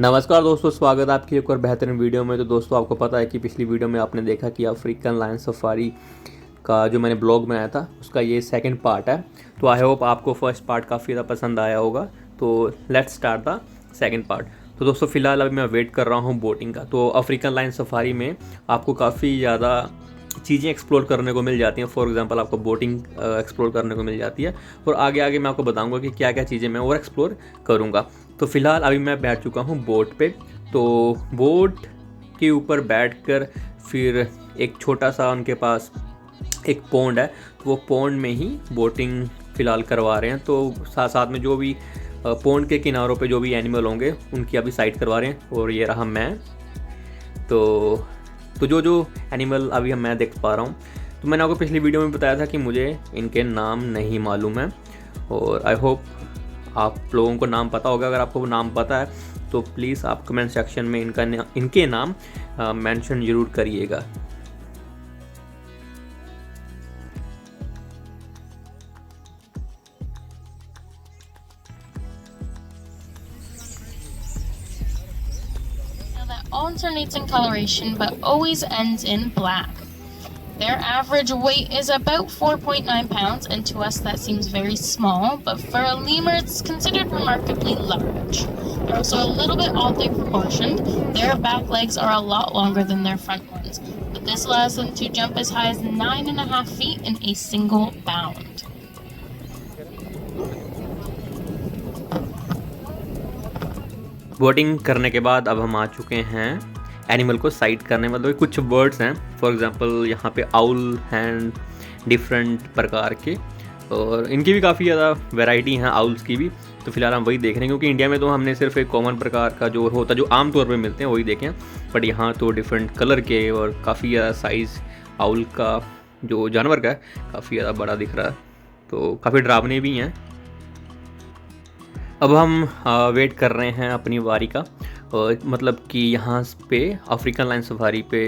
नमस्कार दोस्तों, स्वागत है आपकी एक और बेहतरीन वीडियो में। तो दोस्तों, आपको पता है कि पिछली वीडियो में आपने देखा कि अफ्रीकन लायन सफारी का जो मैंने ब्लॉग बनाया था उसका ये सेकंड पार्ट है। तो आई होप आपको फर्स्ट पार्ट काफ़ी ज़्यादा पसंद आया होगा। तो let's start the second part. तो दोस्तों, फ़िलहाल अभी मैं वेट कर रहा हूँ बोटिंग का। तो अफ्रीकन लायन सफारी में आपको काफ़ी ज़्यादा चीज़ें एक्सप्लोर करने को मिल जाती हैं। फॉर एग्जांपल आपको बोटिंग एक्सप्लोर करने को मिल जाती है, और आगे आगे मैं आपको बताऊंगा कि क्या क्या चीज़ें मैं और एक्सप्लोर करूंगा। तो फ़िलहाल अभी मैं बैठ चुका हूँ बोट पे। तो बोट के ऊपर बैठकर फिर एक छोटा सा उनके पास एक पॉन्ड है, तो वो पॉन्ड में ही बोटिंग फ़िलहाल करवा रहे हैं। तो साथ साथ में जो भी पॉन्ड के किनारों पे जो भी एनिमल होंगे उनकी अभी साइट करवा रहे हैं। और ये रहा मैं। तो जो एनिमल अभी मैं देख पा रहा हूँ, तो मैंने आपको पिछली वीडियो में बताया था कि मुझे इनके नाम नहीं मालूम है, और आई होप आप लोगों को नाम पता होगा। अगर आपको नाम पता है तो प्लीज़ आप कमेंट सेक्शन में इनके नाम मेंशन ज़रूर करिएगा। Alternates in coloration but always ends in black. Their average weight is about 4.9 pounds, and to us that seems very small, but for a lemur it's considered remarkably large. They're also a little bit oddly proportioned. Their back legs are a lot longer than their front ones, but this allows them to jump as high as 9.5 feet in a single bound. Boating करने के बाद अब हम आ चुके हैं animal को site करने। मतलब कुछ बर्ड्स हैं, फॉर एग्जांपल यहाँ पे आउल हैं डिफरेंट प्रकार के, और इनकी भी काफ़ी ज़्यादा वैरायटी हैं आउल्स की भी। तो फिलहाल हम वही देख रहे हैं, क्योंकि इंडिया में तो हमने सिर्फ एक कॉमन प्रकार का जो होता है जो आम तौर पे मिलते हैं वही देखे हैं, बट यहाँ तो डिफरेंट कलर के और काफ़ी ज़्यादा साइज़ आउल का जो जानवर का है काफ़ी ज़्यादा बड़ा दिख रहा है। तो काफ़ी डरावने भी हैं। अब हम वेट कर रहे हैं अपनी बारी का। और मतलब कि यहाँ पे अफ्रीकन लायन सफारी पे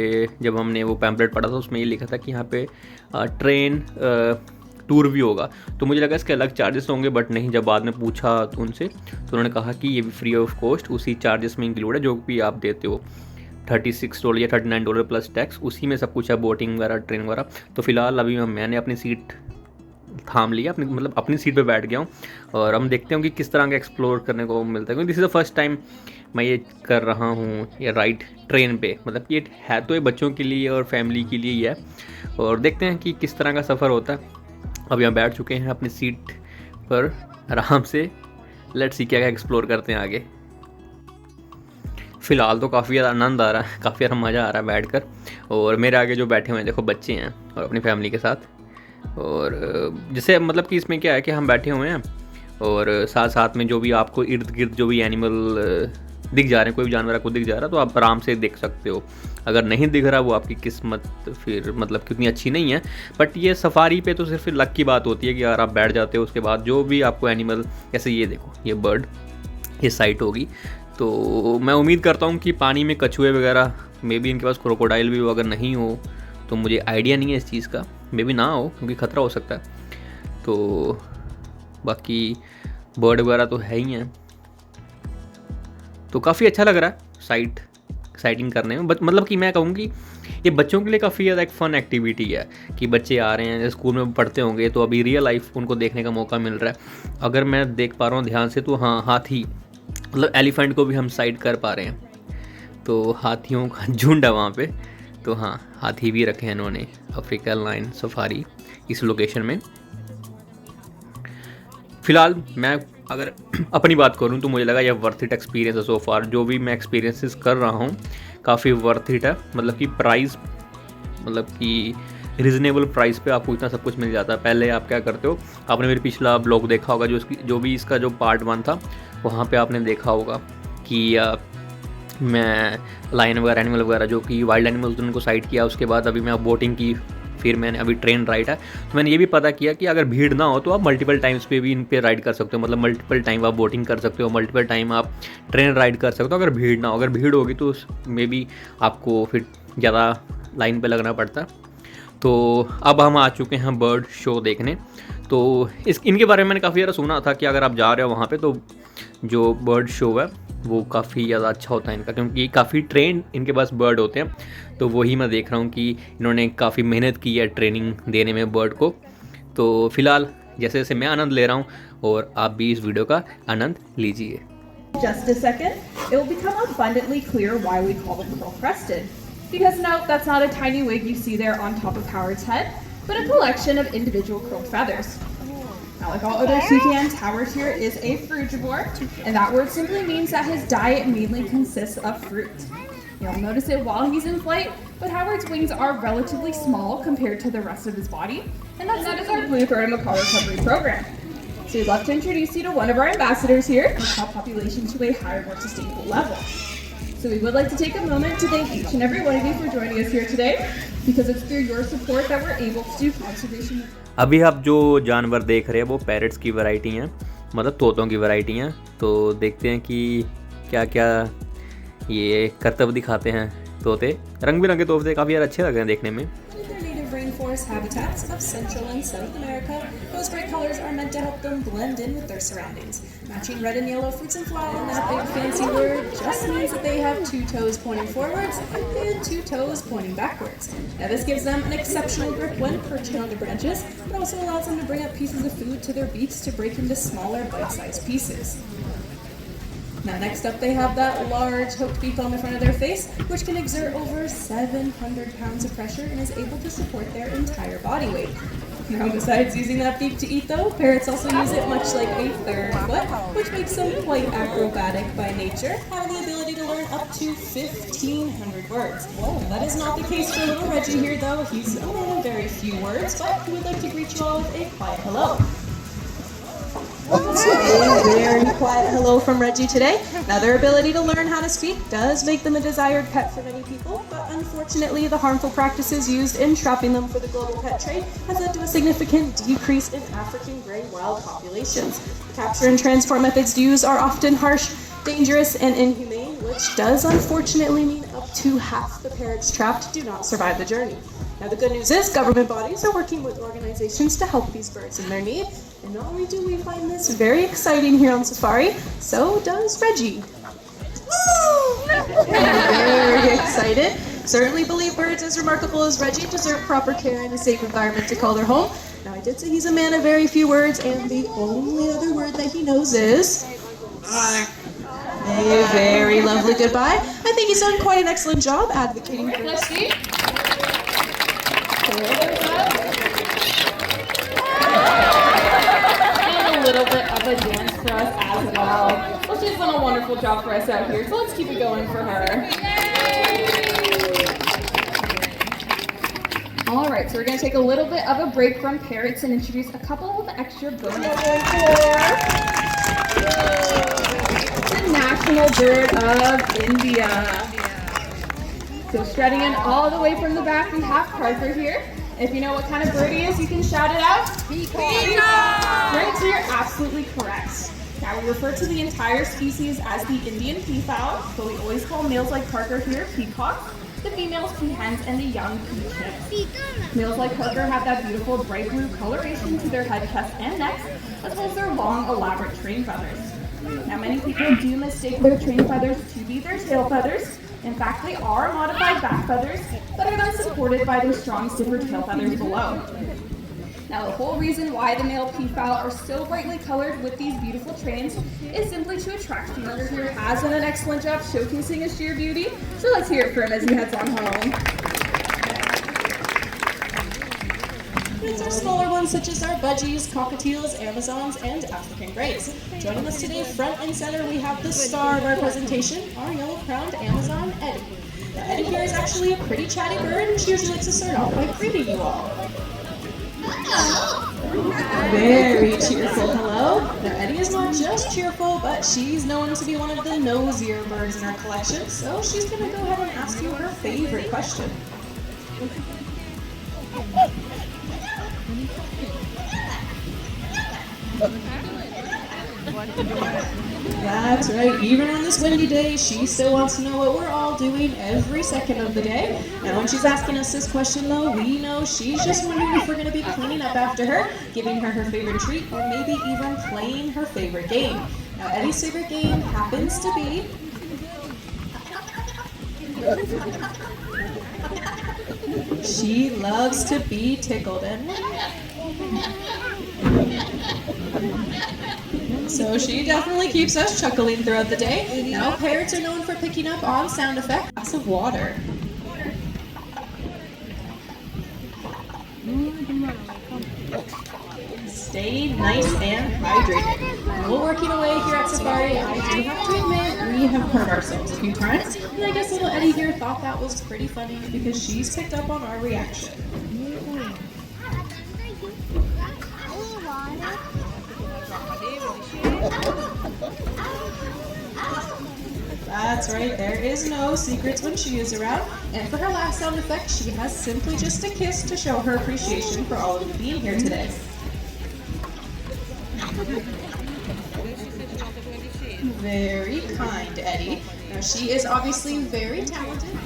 जब हमने वो पैम्पलेट पढ़ा था उसमें ये लिखा था कि यहाँ पे ट्रेन टूर भी होगा। तो मुझे लगा इसके अलग चार्जेस होंगे, बट नहीं। जब बाद में पूछा तो उनसे, तो उन्होंने कहा कि ये भी फ्री ऑफ कॉस्ट उसी चार्जेस में इंक्लूड है जो भी आप देते हो। $36 या $39 प्लस टैक्स, उसी में सब कुछ है, बोटिंग वगैरह ट्रेन वगैरह। तो फिलहाल अभी मैंने अपनी सीट थाम लिया, अपनी सीट पे बैठ गया हूँ, और हम देखते हैं कि किस तरह का एक्सप्लोर करने को मिलता है। क्योंकि this is the first time मैं ये कर रहा हूँ, ये राइड ट्रेन पे। मतलब ये है तो ये बच्चों के लिए और फैमिली के लिए ही है, और देखते हैं कि किस तरह का सफ़र होता है। अब यहाँ बैठ चुके हैं अपनी सीट पर आराम से। लेट्स सी क्या क्या एक्सप्लोर करते हैं आगे। फ़िलहाल तो काफ़ी ज़्यादा आनंद आ रहा है, काफ़ी ज़्यादा मज़ा आ रहा है बैठकर। और मेरे आगे जो बैठे हुए हैं देखो, बच्चे हैं और अपनी फैमिली के साथ। और जैसे मतलब कि इसमें क्या है कि हम बैठे हुए हैं, और साथ साथ में जो भी आपको इर्द गिर्द जो भी एनिमल दिख जा रहे हैं, कोई भी जानवर आपको दिख जा रहा है तो आप आराम से देख सकते हो। अगर नहीं दिख रहा वो आपकी किस्मत फिर मतलब कितनी अच्छी नहीं है। बट ये सफारी पे तो सिर्फ लक की बात होती है कि अगर आप बैठ जाते हो उसके बाद जो भी आपको एनिमल, जैसे ये देखो ये बर्ड, ये साइट होगी। तो मैं उम्मीद करता हूँ कि पानी में कछुए वगैरह, मे बी इनके पास क्रोकोडाइल भी हो। अगर नहीं हो तो मुझे आइडिया नहीं है इस चीज़ का, मे बी ना हो क्योंकि ख़तरा हो सकता है। तो बाकी बर्ड वगैरह तो है ही हैं। तो काफ़ी अच्छा लग रहा है साइटिंग करने में। मतलब कि मैं कहूँ कि ये बच्चों के लिए काफ़ी ज़्यादा एक फ़न एक्टिविटी है कि बच्चे आ रहे हैं, जैसे स्कूल में पढ़ते होंगे तो अभी रियल लाइफ उनको देखने का मौका मिल रहा है। अगर मैं देख पा रहा हूँ ध्यान से तो हाँ, हाथी मतलब एलिफेंट को भी हम साइट कर पा रहे हैं। तो हाथियों का झुंड है वहाँ पे। तो हाँ, हाथी भी रखे हैं इन्होंने अफ्रीकन लायन सफारी इस लोकेशन में। फ़िलहाल मैं अगर अपनी बात करूं तो मुझे लगा यह वर्थ इट एक्सपीरियंस है सो फार। जो भी मैं एक्सपीरियंसेस कर रहा हूं काफ़ी वर्थ इट है। मतलब कि प्राइस, मतलब कि रिजनेबल प्राइस पे आपको इतना सब कुछ मिल जाता है। पहले आप क्या करते हो, आपने मेरे पिछला ब्लॉग देखा होगा, जो भी इसका जो पार्ट 1 था वहाँ पे आपने देखा होगा कि मैं लायन वगैरह एनिमल वगैरह जो कि वाइल्ड एनिमल्स उनको साइट किया। उसके बाद अभी मैं बोटिंग की, फिर मैंने अभी ट्रेन राइड है। तो मैंने ये भी पता किया कि अगर भीड़ ना हो तो आप मल्टीपल टाइम्स पे भी इन पे राइड कर सकते हो। मतलब मल्टीपल टाइम आप बोटिंग कर सकते हो, मल्टीपल टाइम आप ट्रेन राइड कर सकते हो अगर भीड़ ना हो। अगर भीड़ होगी तो मे बी आपको फिर ज़्यादा लाइन पे लगना पड़ता है। तो अब हम आ चुके हैं बर्ड शो देखने। तो इनके बारे में मैंने काफ़ी ज़्यादा सुना था कि अगर आप जा रहे हो वहाँ पे तो जो बर्ड शो है वो काफ़ी ज़्यादा अच्छा होता है इनका, क्योंकि काफ़ी ट्रेंड इनके पास बर्ड होते हैं। तो वही मैं देख रहा हूँ कि इन्होंने काफ़ी मेहनत की है ट्रेनिंग देने में बर्ड को। तो फ़िलहाल जैसे जैसे मैं आनंद ले रहा हूँ और आप भी इस वीडियो का आनंद लीजिए। Just a second, it will become abundantly clear why we call them pearl-crested. Because no, that's not a tiny wig you see there on top of Howard's head, but a collection of individual curled feathers. Now, like all other toucans, Howard here is a frugivore, and that word simply means that his diet mainly consists of fruit. You'll notice it while he's in flight, but Howard's wings are relatively small compared to the rest of his body, and that is our blue throat and macaw recovery program. So we'd love to introduce you to one of our ambassadors here and help population to a higher, more sustainable level. So we would like to take a moment to thank each and every one of you for joining us here today, because it's through your support that we're able to do conservation. अभी आप जो जानवर देख रहे हैं वो parrots की variety हैं, मतलब तोतों की वैरायटी हैं। तो देखते हैं कि क्या क्या ये करतब दिखाते हैं तोते। रंग बिरंगे तोते काफ़ी यार अच्छे लग रहे हैं देखने में। Rainforest habitats of Central and South America, those bright colors are meant to help them blend in with their surroundings. Matching red and yellow fruits and flowers in that big fancy word just means that they have 2 toes pointing forwards and 2 toes pointing backwards. Now this gives them an exceptional grip when perching on the branches, but also allows them to bring up pieces of food to their beaks to break into smaller bite-sized pieces. Now next up they have that large hooked beak on the front of their face, which can exert over 700 pounds of pressure and is able to support their entire body weight. Now besides using that beak to eat though, parrots also use it much like a third foot, which makes them quite acrobatic by nature, having the ability to learn up to 1,500 words. Whoa, that is not the case for little Reggie here though. He's a man of very few words, but he would like to greet you all with a quiet hello. A very quiet hello from Reggie today. Now their ability to learn how to speak does make them a desired pet for many people, but unfortunately the harmful practices used in trapping them for the global pet trade has led to a significant decrease in African grey wild populations. Capture and transport methods used are often harsh, dangerous, and inhumane, which does unfortunately mean up to half the parrots trapped do not survive the journey. Now the good news is government bodies are working with organizations to help these birds in their need. And not only do we find this very exciting here on safari, so does Reggie. Very excited. Certainly believe birds as remarkable as Reggie deserve proper care and a safe environment to call their home. Now I did say he's a man of very few words, and the only other word that he knows is a very lovely goodbye. I think he's done quite an excellent job advocating for us. A little bit of a dance for us as well. Well, she's done a wonderful job for us out here, so let's keep it going for her. All right, so we're going to take a little bit of a break from parrots and introduce a couple of extra birds. The national bird of India. So strutting in all the way from the back, we have Parker here. If you know what kind of bird he is, you can shout it out. Peacock! Right, so you're absolutely correct. Now we refer to the entire species as the Indian peafowl, but we always call males like Parker here peacocks, the females peahens, and the young peachicks. Males like Parker have that beautiful bright blue coloration to their head, chest, and necks, as well as their long, elaborate train feathers. Now many people do mistake their train feathers to be their tail feathers. In fact, they are modified back feathers that are then supported by their strong stiffer tail feathers below. Now, the whole reason why the male peafowl are so brightly colored with these beautiful trains is simply to attract females. Here has done an excellent job showcasing his sheer beauty, so let's hear it for him as he heads on home. Birds are smaller ones such as our budgies, cockatiels, Amazons, and African greys. Joining us today front and center we have the star of our presentation, our yellow-crowned Amazon, Eddie. Now, Eddie here is actually a pretty chatty bird, and she usually likes to start off by greeting you all. Very cheerful hello. Now Eddie is not just cheerful, but she's known to be one of the nosier birds in our collection, so she's going to go ahead and ask you her favorite question. That's right, even on this windy day, she still wants to know what we're all doing every second of the day. And when she's asking us this question though, we know she's just wondering if we're going to be cleaning up after her, giving her her favorite treat, or maybe even playing her favorite game. Now, Eddie's favorite game happens to be she loves to be tickled, and so she definitely keeps us chuckling throughout the day. Now, parrots are known for picking up on sound effects. A glass of water. Stay nice and hydrated. While working away here at Safari, I do have to admit we have hurt ourselves a few times. And I guess little Eddie here thought that was pretty funny because she's picked up on our reaction. That's right, there is no secrets when she is around. And for her last sound effect, she has simply just a kiss to show her appreciation for all of you being here today. Very kind, Eddie. Now, she is obviously very talented.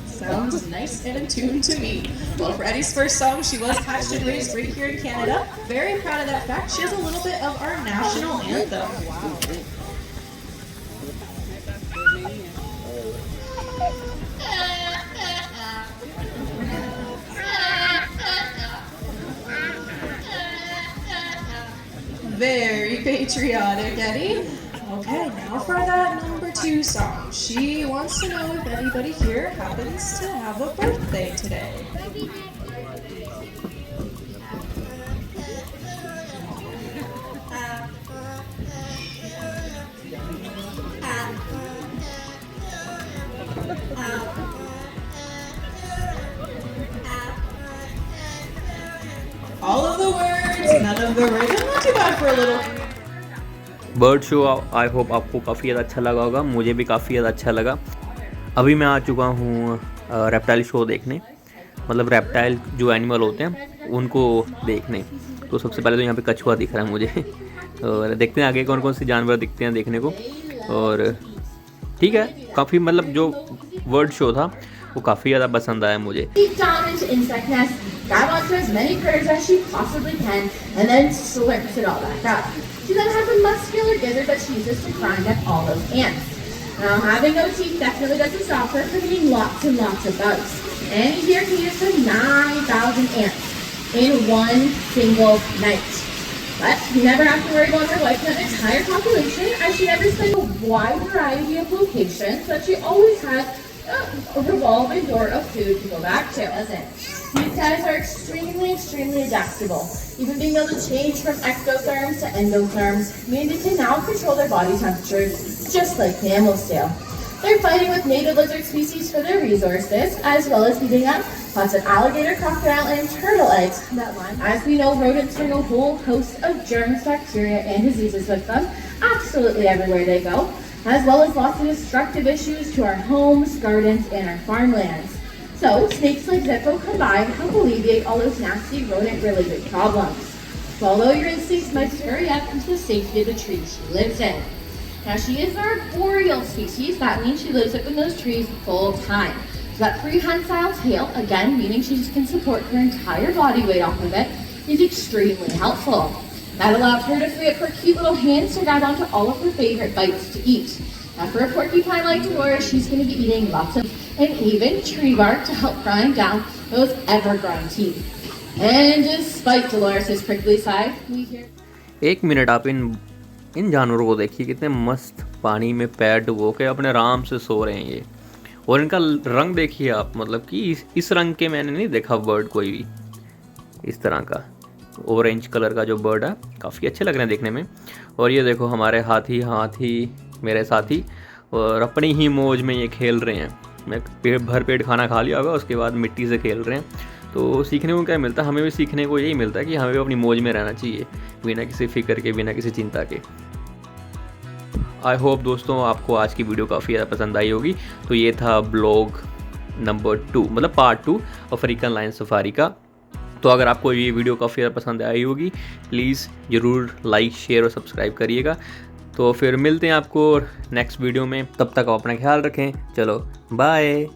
Sounds nice and in tune to me. Well, for Eddie's first song, she was hatched and raised right here in Canada. Very proud of that fact. She has a little bit of our national anthem. Very patriotic, Eddie. Okay, now for that number 2 song. She wants to know if anybody here happens to have a birthday today. All of the words, none of the rhythm. Not too bad for a little. Bird show I hope आपको काफ़ी ज़्यादा अच्छा लगा होगा, मुझे भी काफ़ी ज़्यादा अच्छा लगा। अभी मैं आ चुका हूँ रेप्टाइल शो देखने, मतलब रेप्टाइल जो एनिमल होते हैं उनको देखने। तो सबसे पहले तो यहाँ पे कछुआ दिख रहा है मुझे और देखते हैं आगे कौन कौन से जानवर दिखते हैं देखने को। और ठीक है, काफ़ी मतलब जो वर्ड शो था वो काफ़ी ज़्यादा पसंद आया मुझे। Grab onto as many critters as she possibly can, and then slurps it all back up. She then has a muscular gizzard that she uses to grind up all those ants. Now, having no teeth definitely doesn't stop her from eating lots and lots of bugs. And here can eat up to 9,000 ants in one single night. But you never have to worry about her wiping out an entire population, as she never spends a wide variety of locations, but she always has a revolving door of food to go back to. These guys are extremely adaptable, even being able to change from ectotherms to endotherms, meaning they can now control their body temperatures just like mammals do. They're fighting with native lizard species for their resources, as well as eating up lots of alligator, crocodile, and turtle eggs. As we know, rodents bring a whole host of germs, bacteria, and diseases with them, absolutely everywhere they go, as well as lots of destructive issues to our homes, gardens, and our farmlands. So, snakes like Zippo combine help alleviate all those nasty rodent-related problems. So, although your instincts might scurry up into the safety of the tree she lives in. Now, she is an arboreal species. That means she lives up in those trees full time. So that prehensile tail, again, meaning she can support her entire body weight off of it, is extremely helpful. That allows her to free up her cute little hands to grab onto all of her favorite bites to eat. Now, for a porcupine like Dolores, she's going to be eating lots of and even tree bark to help grind down those ever-growing teeth. And despite Dolores' prickly side, we hear... एक minute, आप इन जानवरों को देखिए, कितने मस्त पानी में पैर डुबो के अपने आराम से सो रहे हैं ये। और इनका रंग देखिए आप, मतलब कि इस रंग के मैंने नहीं देखा बर्ड कोई भी इस तरह का। ऑरेंज कलर का जो बर्ड है काफ़ी अच्छे लग रहे हैं देखने में। और ये देखो हमारे हाथी मेरे साथी, और अपनी ही मौज में ये खेल रहे हैं। मैं भर पेट खाना खा लिया होगा, उसके बाद मिट्टी से खेल रहे हैं। तो सीखने को क्या मिलता है, हमें भी सीखने को यही मिलता है कि हमें भी अपनी मौज में रहना चाहिए, बिना किसी फ़िक्र के, बिना किसी चिंता के। आई होप दोस्तों आपको आज की वीडियो काफ़ी ज़्यादा पसंद आई होगी। तो ये था ब्लॉग नंबर 2, मतलब पार्ट 2 अफ्रीकन लायन सफारी का। तो अगर आपको ये वीडियो काफ़ी ज़्यादा पसंद आई होगी, प्लीज़ ज़रूर लाइक, शेयर और सब्सक्राइब करिएगा। तो फिर मिलते हैं आपको नेक्स्ट वीडियो में, तब तक आप अपना ख्याल रखें। चलो बाय।